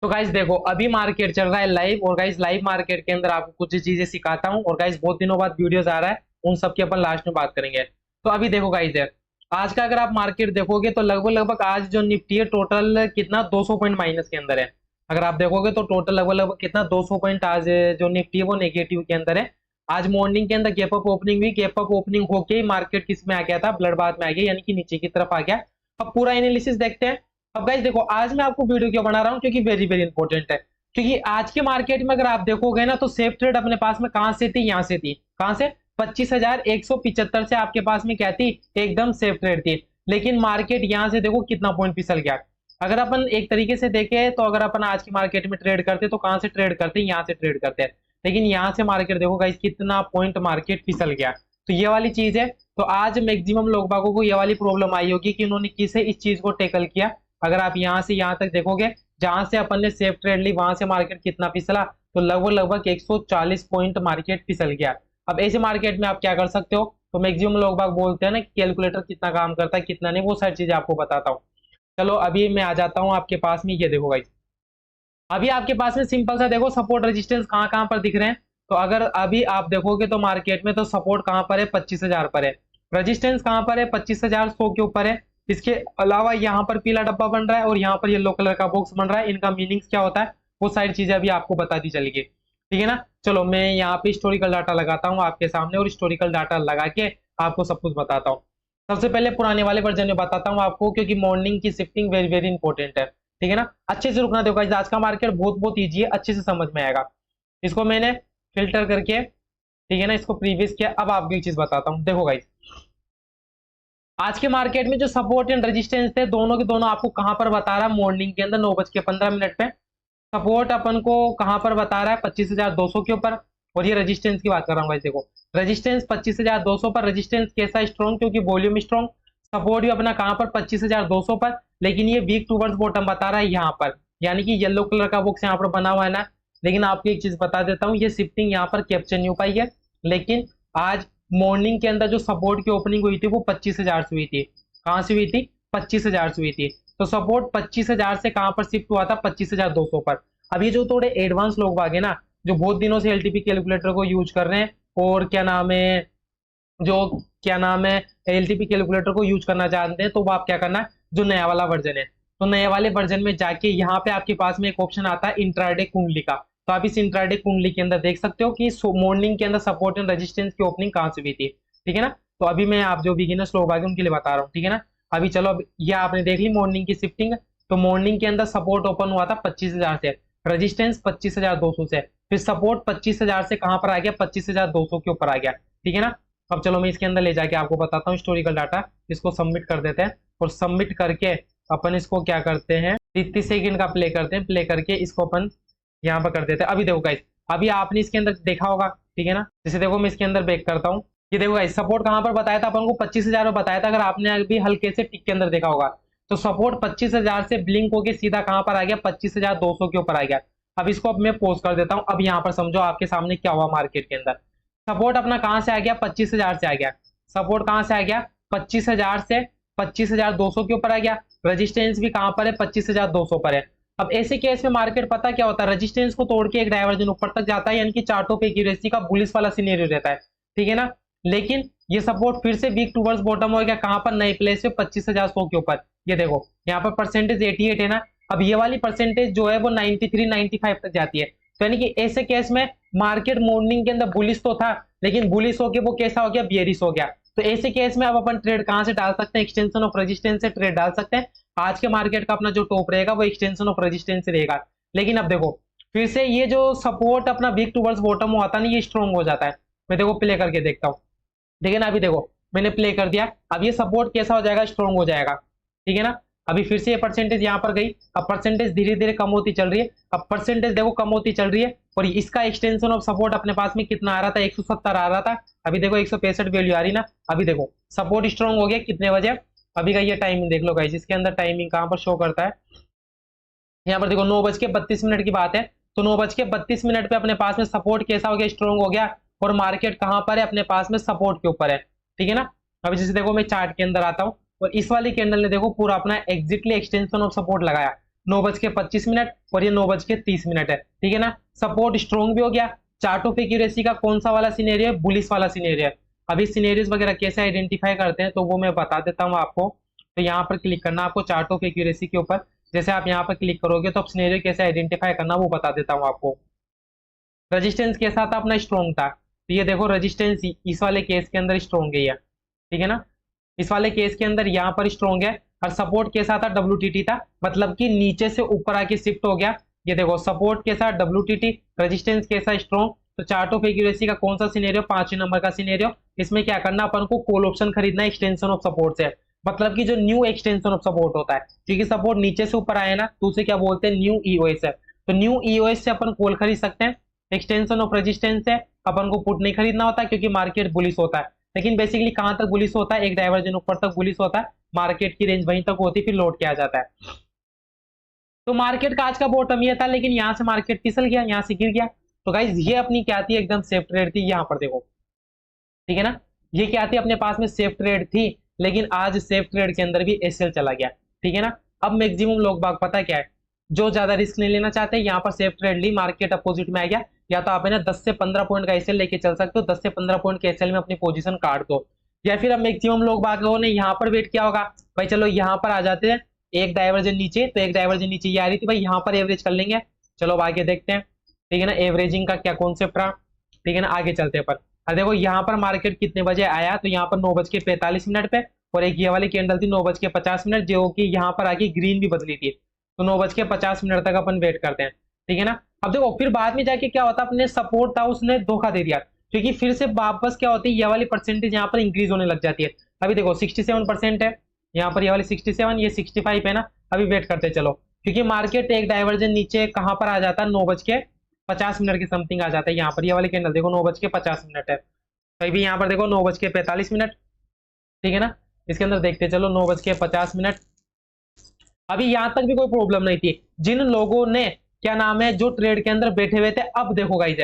तो गाइस देखो, अभी मार्केट चल रहा है लाइव, और गाइस लाइव मार्केट के अंदर आपको कुछ चीजें सिखाता हूँ। और गाइस बहुत दिनों बाद वीडियोस आ रहा है, उन सब की अपन लास्ट में बात करेंगे। तो अभी देखो गाइस यार, आज का अगर आप मार्केट देखोगे तो लगभग लगभग आज जो निफ्टी है टोटल कितना 200 पॉइंट माइनस के अंदर है। अगर आप देखोगे तो टोटल लगभग लगभग कितना 200 पॉइंट आज जो निफ्टी है वो नेगेटिव के अंदर है। आज मॉर्निंग के अंदर गैप अप ओपनिंग हुई, गैप अप ओपनिंग होके ही मार्केट किस में आ गया था, ब्लड बाथ में आ गया, यानी कि नीचे की तरफ आ गया। अब पूरा एनालिसिस देखते हैं। अब गाइस देखो, आज मैं आपको वीडियो क्यों बना रहा हूँ, क्योंकि वेरी वेरी इंपॉर्टेंट है। क्योंकि आज के मार्केट में अगर आप देखोगे ना, तो सेफ ट्रेड अपने पास में कहां से थी, यहां से थी। कहां से? 25,175 से आपके पास में क्या थी, एकदम सेफ ट्रेड थी। लेकिन मार्केट यहां से देखो कितना पॉइंट फिसल गया। अगर अपन एक तरीके से देखें तो अगर अपन आज की मार्केट में ट्रेड करते तो कहां से ट्रेड करते, यहाँ से ट्रेड करते हैं। लेकिन यहाँ से मार्केट देखो गाइस कितना पॉइंट मार्केट फिसल गया। तो ये वाली चीज है। तो आज मैक्सिमम लोग बागों को ये वाली प्रॉब्लम आई होगी कि उन्होंने किसे इस चीज को टेकल किया। अगर आप यहाँ से यहाँ तक देखोगे, जहां से अपन ने सेफ ट्रेड ली वहां से मार्केट कितना फिसला, तो लगभग लगभग 140 पॉइंट मार्केट फिसल गया। अब ऐसे मार्केट में आप क्या कर सकते हो, तो मैक्सिमम लोग बाग बोलते हैं ना कि कैलकुलेटर कितना काम करता है कितना नहीं, वो सारी चीजें आपको बताता हूँ। चलो अभी मैं आ जाता हूँ आपके पास में, ये देखो गाइस। अभी आपके पास में सिंपल सा देखो सपोर्ट रेजिस्टेंस कहाँ कहाँ पर दिख रहे हैं। तो अगर अभी आप देखोगे तो मार्केट में तो सपोर्ट कहाँ पर है, 25,000 पर है। रेजिस्टेंस कहाँ पर है, 25,100 के ऊपर है। इसके अलावा यहाँ पर पीला डब्बा बन रहा है और यहाँ पर येलो कलर का बॉक्स बन रहा है। इनका मीनिंग्स क्या होता है, वो सारी चीजें अभी आपको बताती चलेगी, ठीक है ना। चलो मैं यहाँ पे हिस्टोरिकल डाटा लगाता हूँ आपके सामने, और हिस्टोरिकल डाटा लगा के आपको सब कुछ बताता हूँ। सबसे पहले पुराने वाले वर्जन में बताता हूँ आपको, क्योंकि मॉर्निंग की शिफ्टिंग वेरी वेरी इंपॉर्टेंट है, ठीक है ना। अच्छे से रुकना, देखो आज का मार्केट बहुत बहुत ईजी है, अच्छे से समझ में आएगा। इसको मैंने फिल्टर करके, ठीक है ना, इसको प्रीवियस किया। अब आपको एक चीज बताता हूँ, देखो गाइस, आज के मार्केट में जो सपोर्ट एंड रेजिस्टेंस थे दोनों के दोनों आपको कहां पर बता रहा है, मॉर्निंग के अंदर 9:15 पे सपोर्ट अपन को कहां पर बता रहा है, 25,200 के ऊपर। और ये रेजिस्टेंस की बात कर रहा हूँ गाइस, देखो रेजिस्टेंस 25,200 पर। रेजिस्टेंस कैसा स्ट्रॉन्ग, क्योंकि वॉल्यूम स्ट्रॉन्ग। सपोर्ट भी अपना कहां पर, 25,200 पर। लेकिन ये वीक टूवर्ड्स बॉटम बता रहा है यहाँ पर, यानी कि येलो कलर का बॉक्स यहाँ पर बना हुआ है ना। लेकिन आपको एक चीज बता देता हूँ, ये शिफ्टिंग यहाँ पर कैप्चर नहीं हो पाई है। लेकिन आज मॉर्निंग के अंदर जो सपोर्ट की ओपनिंग हुई थी वो 25,000 से हुई थी। कहां से हुई थी, 25,000 से हुई थी। तो सपोर्ट 25,000 से कहां पर शिफ्ट हुआ था, 25,200 पर। अब ये जो थोड़े एडवांस लोग आगे ना, जो बहुत दिनों से एलटीपी कैलकुलेटर को यूज कर रहे हैं, और क्या नाम है, जो क्या नाम है, एलटीपी कैलकुलेटर को यूज करना चाहते हैं, तो वो आप क्या करना है, जो नया वाला वर्जन है, तो नए वाले वर्जन में जाके यहाँ पे आपके पास में एक ऑप्शन आता है इंट्राडे कुंडली का। तो आप इस इंट्राडे कुंडली के अंदर देख सकते हो कि मॉर्निंग के अंदर सपोर्ट एंड रेजिस्टेंस की ओपनिंग कहाँ से हुई थी, ठीक है ना। तो अभी मैं आप जो बिगिनर्स लोग आगे उनके लिए बता रहा हूँ, ठीक है ना। अभी चलो, अब ये आपने देख ली मॉर्निंग की शिफ्टिंग। तो मॉर्निंग के अंदर सपोर्ट ओपन हुआ था 25,000 से, रेजिस्टेंस 25,200 से, फिर सपोर्ट 25,000 से कहां पर आ गया, 25,200 के ऊपर आ गया, ठीक है ना। अब चलो मैं इसके अंदर ले जाके आपको बताता हूँ हिस्टोरिकल डाटा। इसको सबमिट कर देते हैं, और सबमिट करके अपन इसको क्या करते हैं, 30 सेकंड का प्ले करते हैं। प्ले करके इसको अपन यहाँ पर कर देते हैं। अभी देखो गाइस, अभी आपने इसके अंदर देखा होगा, ठीक है ना। जैसे देखो मैं इसके अंदर बैक करता हूँ, ये देखो गाइस सपोर्ट कहां पर बताया था अपन को, 25,000 में बताया था। अगर आपने अभी हल्के से टिक के अंदर देखा होगा, तो सपोर्ट 25,000 से ब्लिंक होके सीधा कहां पर आ गया, 25,200 के ऊपर आ गया। अब इसको अब मैं पोस्ट कर देता हूँ। अब यहाँ पर समझो आपके सामने क्या हुआ मार्केट के अंदर। सपोर्ट अपना कहां से आ गया, 25,000 से आ गया। सपोर्ट कहां से आ गया, 25,000 से 25,200 के ऊपर आ गया। रेजिस्टेंस भी कहां पर है, 25,200 पर है। अब ऐसे केस में मार्केट पता क्या होता है, रेजिस्टेंस को तोड़ के एक डायवर्जन ऊपर तक जाता है, यानी कि चार्टों पे एक्यूरेसी का बुलिश वाला सिनेरियो रहता है, ठीक है ना। लेकिन ये सपोर्ट फिर से वीक टूवर्ड्स बॉटम हो गया, कहां पर, नए प्लेस पे 25,100 के ऊपर। ये देखो यहाँ पर परसेंटेज 88 है ना। अब ये वाली परसेंटेज जो है वो 93 95 तक जाती है। तो यानी कि ऐसे केस में मार्केट मॉर्निंग के अंदर बुलिश तो था, लेकिन बुलिश होके वो कैसा हो गया, बियरिश हो गया। तो ऐसे केस में अब अपन ट्रेड कहां से डाल सकते हैं, एक्सटेंशन ऑफ रेजिस्टेंस से ट्रेड डाल सकते हैं। आज के मार्केट का अपना जो टॉप रहेगा वो एक्सटेंशन ऑफ रेजिस्टेंस से रहेगा। लेकिन अब देखो फिर से ये जो सपोर्ट अपना वीक टूवर्ड्स बॉटम हुआ था ना, ये स्ट्रॉन्ग हो जाता है। मैं देखो प्ले करके देखता हूँ, ठीक है ना। अभी देखो मैंने प्ले कर दिया, अब ये सपोर्ट कैसा हो जाएगा, स्ट्रॉन्ग हो जाएगा, ठीक है ना। अभी फिर से ये परसेंटेज यहाँ पर गई। अब परसेंटेज धीरे धीरे कम होती चल रही है। अब परसेंटेज देखो कम होती चल रही है, और इसका एक्सटेंशन ऑफ सपोर्ट अपने पास में कितना आ रहा था, 170 आ रहा था। अभी देखो 165 वैल्यू आ रही ना। अभी देखो सपोर्ट स्ट्रॉन्ग हो गया कितने बजे, अभी का ये टाइमिंग देख लो गाइस, इसके अंदर टाइमिंग कहाँ पर शो करता है, यहाँ पर देखो 9:32 की बात है। तो 9:32 पे अपने पास में सपोर्ट कैसा हो गया, स्ट्रॉन्ग हो गया। और मार्केट कहां पर है, अपने पास में सपोर्ट के ऊपर है, ठीक है ना। अभी जैसे देखो मैं चार्ट के अंदर आता हूँ, और इस वाली कैंडल ने देखो पूरा अपना एग्जैक्टली एक्सटेंशन ऑफ सपोर्ट लगाया। 9:25 और ये 9:30 है, ठीक है ना। सपोर्ट स्ट्रॉन्ग भी हो गया। चार्ट ऑफ एक्यूरेसी का कौन सा वाला सिनेरियो है, बुलिश वाला सिनेरियो है। अभी सिनेरियोज वगैरह कैसे आइडेंटिफाई करते हैं तो वो मैं बता देता हूँ आपको। तो यहाँ पर क्लिक करना आपको चार्ट ऑफ एक्यूरेसी के ऊपर। जैसे आप यहाँ पर क्लिक करोगे तो अब सिनेरियो कैसे आइडेंटिफाई करना वो बता देता हूँ आपको। रजिस्टेंस के साथ अपना स्ट्रॉन्ग था, तो ये देखो रजिस्टेंस इस वाले केस के अंदर स्ट्रॉन्ग है, ठीक है ना। इस वाले केस के अंदर यहाँ पर स्ट्रॉन्ग है। और सपोर्ट के साथ WTT था, मतलब कि नीचे से ऊपर आके शिफ्ट हो गया। ये देखो सपोर्ट के साथ WTT, रेजिस्टेंस के साथ स्ट्रॉन्ग। तो चार्ट ऑफ एक्यूरेसी का कौन सा सिनेरियो, 5वें नंबर का सिनेरियो। इसमें क्या करना, अपन को कॉल ऑप्शन खरीदना है एक्सटेंशन ऑफ सपोर्ट से, मतलब कि जो न्यू एक्सटेंशन ऑफ सपोर्ट होता है, क्योंकि सपोर्ट नीचे से ऊपर आए ना तो उसे क्या बोलते हैं, न्यू ईओएस है। तो न्यू ईओएस से अपन कॉल खरीद सकते हैं। एक्सटेंशन ऑफ रेजिस्टेंस है, अपन को पुट नहीं खरीदना होता क्योंकि मार्केट बुलिश होता है। लेकिन बेसिकली कहां तक बुलिश होता है, एक डाइवर्जन ऊपर तक बुलिश होता है, मार्केट की रेंज वहीं तक होती फिर लौट के आ जाता है। तो मार्केट का आज का बॉटम ये था, लेकिन यहाँ से मार्केट फिसल गया, यहाँ से गिर गया। तो गाइज ये अपनी क्या थी, एकदम सेफ ट्रेड थी। यहाँ पर देखो, ठीक है ना, ये क्या थी, अपने पास में सेफ ट्रेड थी, लेकिन आज सेफ ट्रेड के अंदर भी एसएल चला गया, ठीक है ना। अब मैक्सिमम लोग बाग पता क्या है, जो ज्यादा रिस्क नहीं लेना चाहते, यहाँ पर सेफ ट्रेड ली, मार्केट अपोजिट में आ गया, या तो आप है ना 10 से 15 पॉइंट का एसएल लेके चल सकते हो, 10 से 15 पॉइंट के एसएल में अपनी पोजीशन काट दो। या फिर अब मैक्सिमम लोग बागों ने यहाँ पर वेट किया होगा, भाई चलो यहाँ पर आ जाते हैं, एक डाइवर्जन नीचे, तो एक डाइवर्जन नीचे ये आ रही थी, भाई यहाँ पर एवरेज कर लेंगे। चलो अब आगे देखते हैं, ठीक है ना, एवरेजिंग का क्या कॉन्सेप्ट रहा, ठीक है ना, आगे चलते हैं। पर अब देखो यहाँ पर मार्केट कितने बजे आया, तो यहाँ पर 9:45 पे, और एक ये वाली कैंडल थी 9:50, जो कि यहाँ पर आके ग्रीन भी बदली थी। तो 9:50 तक अपन वेट करते हैं, ठीक है ना। अब देखो फिर बाद में जाके क्या होता, अपने सपोर्ट था उसने धोखा दे दिया, क्योंकि फिर से वापस क्या होती है, ये वाली परसेंटेज यहाँ पर इंक्रीज होने लग जाती है। अभी देखो 67% है यहाँ पर, ये वाली 67, ये 65 है ना। अभी वेट करते चलो, क्योंकि मार्केट एक डाइवर्जन नीचे कहाँ पर आ जाता है, 9:50 के समथिंग आ जाता है। यहाँ पर ये वाली कैंडल देखो 9:50 है, कहीं भी यहाँ पर देखो 9:45, ठीक है ना। इसके अंदर देखते चलो 9:50। अभी यहां तक भी कोई प्रॉब्लम नहीं थी, जिन लोगों ने क्या नाम है जो ट्रेड के अंदर बैठे हुए थे। अब देखो गाइस,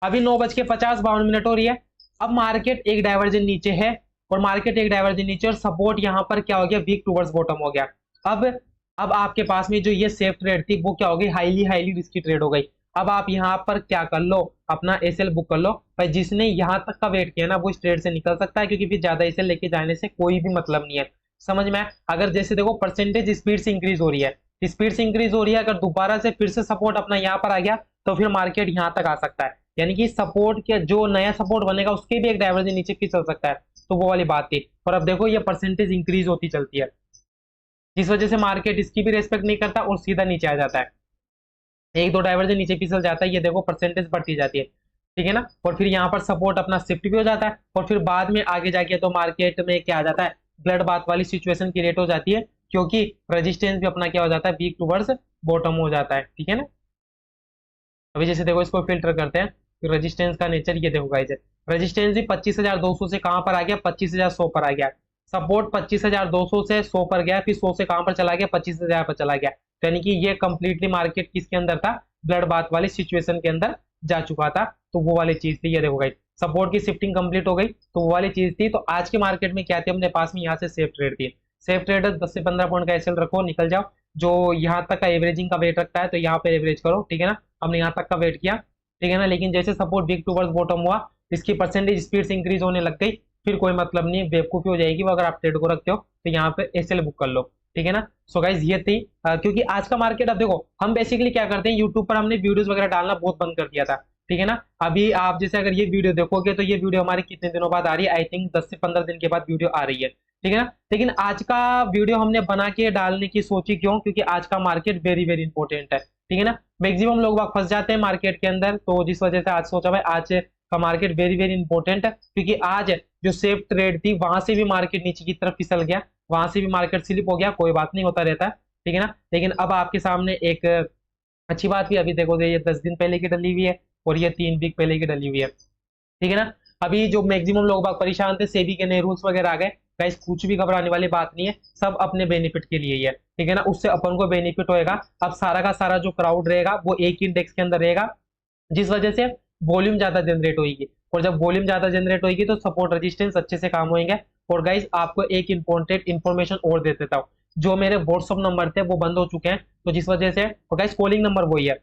अभी 9:50 हो रही है। अब मार्केट एक डाइवर्जन नीचे है, और मार्केट एक डाइवर्जन नीचे, और सपोर्ट यहाँ पर क्या हो गया, वीक टूवर्ड्स बॉटम हो गया। अब आपके पास में जो ये सेफ ट्रेड थी वो क्या हो गई, हाईली हाईली रिस्की ट्रेड हो गई। अब आप यहाँ पर क्या कर लो, अपना एसएल बुक कर लो भाई। जिसने यहाँ तक का वेट किया ना वो इस ट्रेड से निकल सकता है, क्योंकि फिर ज्यादा एसएल लेके जाने से कोई भी मतलब नहीं है, समझ में। अगर जैसे देखो परसेंटेज स्पीड से इंक्रीज हो रही है, स्पीड से इंक्रीज हो रही है, अगर दोबारा से फिर से सपोर्ट अपना यहाँ पर आ गया तो फिर मार्केट यहाँ तक आ सकता है, यानी कि सपोर्ट के जो नया सपोर्ट बनेगा उसके भी एक डाइवर्जन नीचे फिसल सकता है। तो वो वाली बात थी। और अब देखो ये परसेंटेज इंक्रीज होती चलती है, जिस वजह से मार्केट इसकी भी रेस्पेक्ट नहीं करता और सीधा नीचे आ जाता है, एक दो डाइवर्जन नीचे फिसल जाता है। ये देखो परसेंटेज बढ़ती जाती है, ठीक है ना। और फिर यहाँ पर सपोर्ट अपना शिफ्ट भी हो जाता है, और फिर बाद में आगे जाके तो मार्केट में क्या आ जाता है, ब्लड बात वाली सिचुएशन क्रिएट हो जाती है, क्योंकि रेजिस्टेंस भी अपना क्या हो जाता है, वीक टूवर्ड्स बॉटम हो जाता है, ठीक है ना। अभी जैसे देखो इसको फिल्टर करते हैं, फिर रेजिस्टेंस का नेचर ये देखो गाइस, रेजिस्टेंस भी 25,200 से कहां पर आ गया, 25,100 पर आ गया। सपोर्ट 25,200 से 100 पर गया, फिर 100 से कहां पर चला गया, 25,000 पर चला गया। तो यानी कि ये कंप्लीटली मार्केट किसके अंदर था, ब्लड बात वाली सिचुएशन के अंदर जा चुका था। तो वो वाली चीज थी, ये देखो गाइस, सपोर्ट की शिफ्टिंग कंप्लीट हो गई, तो वो वाली चीज थी। तो आज के मार्केट में क्या थी, अपने पास में यहाँ से सेफ ट्रेड थी। सेफ ट्रेड 10 से 15 पॉइंट का एसएल रखो, निकल जाओ। जो यहाँ तक का एवरेजिंग का वेट रखता है तो यहाँ पे एवरेज करो, ठीक है ना। हमने यहाँ तक का वेट किया, ठीक है ना। लेकिन जैसे सपोर्ट वीक टूवर्ड्स बॉटम हुआ, इसकी परसेंटेज स्पीड से इंक्रीज होने लग गई, फिर कोई मतलब नहीं, बेवकूफी हो जाएगी वो अगर आप ट्रेड को रखते हो। तो यहाँ पे एसएल बुक कर लो, ठीक है ना। सो गाइज ये थी क्योंकि आज का मार्केट, अब देखो हम बेसिकली क्या करते हैं, यूट्यूब पर हमने वीडियोस वगैरह डालना बहुत बंद कर दिया था, ठीक है ना। अभी आप जैसे अगर ये वीडियो देखोगे तो ये वीडियो हमारी कितने दिनों बाद आ रही है, आई थिंक 10 से 15 दिन के बाद वीडियो आ रही है, ठीक है ना। लेकिन आज का वीडियो हमने बना के डालने की सोची, क्यों, क्योंकि आज का मार्केट वेरी वेरी इंपॉर्टेंट है, ठीक है ना। मैक्सिमम लोग फंस जाते हैं मार्केट के अंदर, तो जिस वजह से आज सोचा भाई आज का मार्केट वेरी वेरी इंपॉर्टेंट है, क्योंकि आज जो सेफ ट्रेड थी वहां से भी मार्केट नीचे की तरफ फिसल गया, वहां से भी मार्केट स्लिप हो गया, कोई बात नहीं, होता रहता है, ठीक है ना। लेकिन अब आपके सामने एक अच्छी बात भी, अभी देखो ये 10 दिन पहले की डली हुई है, और ये 3 वीक पहले की डली हुई है, ठीक है ना। अभी जो मैक्सिमम लोग बाग परेशान थे, सेबी के नए रूल्स वगैरह आ गए, गाइस कुछ भी घबराने वाली बात नहीं है, सब अपने बेनिफिट के लिए ही है, ठीक है ना। उससे अपन को बेनिफिट होएगा। अब सारा का सारा जो क्राउड रहेगा वो एक इंडेक्स के अंदर रहेगा, जिस वजह से वॉल्यूम ज्यादा जनरेट होगी, और जब वॉल्यूम ज्यादा जनरेट होगी तो सपोर्ट रेजिस्टेंस अच्छे से काम होंगे। और गाइस आपको एक इंपॉर्टेंट इन्फॉर्मेशन और दे देता हूँ, जो मेरे व्हाट्सअप नंबर थे वो बंद हो चुके हैं, तो जिस वजह से, और गाइस कॉलिंग नंबर वही है,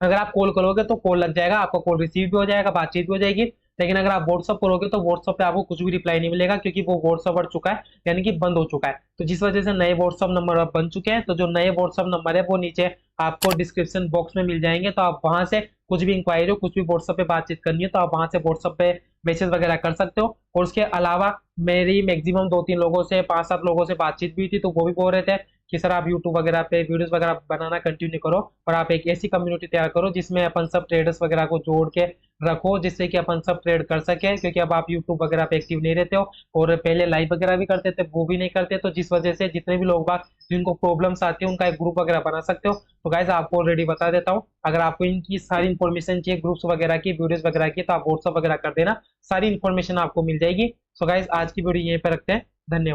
अगर आप कॉल करोगे तो कॉल लग जाएगा, आपका कॉल रिसीव भी हो जाएगा, बातचीत भी हो जाएगी। लेकिन अगर आप व्हाट्सअप करोगे तो व्हाट्सअप पे आपको कुछ भी रिप्लाई नहीं मिलेगा, क्योंकि वो व्हाट्सअप बढ़ चुका है, यानी कि बंद हो चुका है। तो जिस वजह से नए व्हाट्सअप नंबर अब बन चुके हैं, तो जो नए व्हाट्सअप नंबर है वो नीचे आपको डिस्क्रिप्शन बॉक्स में मिल जाएंगे, तो आप वहां से कुछ भी इंक्वायरी हो, कुछ भी व्हाट्सअप पे बातचीत करनी है, तो आप वहां से व्हाट्सअप पे मैसेज वगैरह कर सकते हो। और उसके अलावा मेरी मैक्सिमम 2-3 लोगों से, 5-7 लोगों से बातचीत भी थी, तो वो भी बोल रहे थे कि सर आप यूट्यूब वगैरह पे वीडियोस वगैरह बनाना कंटिन्यू करो, और आप एक ऐसी कम्युनिटी तैयार करो जिसमें अपन सब ट्रेडर्स वगैरह को जोड़ के रखो, जिससे कि अपन सब ट्रेड कर सके, क्योंकि अब आप यूट्यूब वगैरह पे एक्टिव नहीं रहते हो, और पहले लाइव वगैरह भी करते थे वो भी नहीं करते, तो जिस वजह से जितने भी लोग बाग जिनको प्रॉब्लम्स आती है उनका एक ग्रुप वगैरह बना सकते हो। तो गाइज आपको ऑलरेडी बता देता हूँ, अगर आपको इनकी सारी इन्फॉर्मेशन चाहिए, ग्रुप्स वगैरह की, वीडियोस वगैरह की, तो आप व्हाट्सअप वगैरह कर देना, सारी इन्फॉर्मेशन आपको मिल जाएगी। सो गाइज आज की वीडियो यहीं पे रखते हैं, धन्यवाद।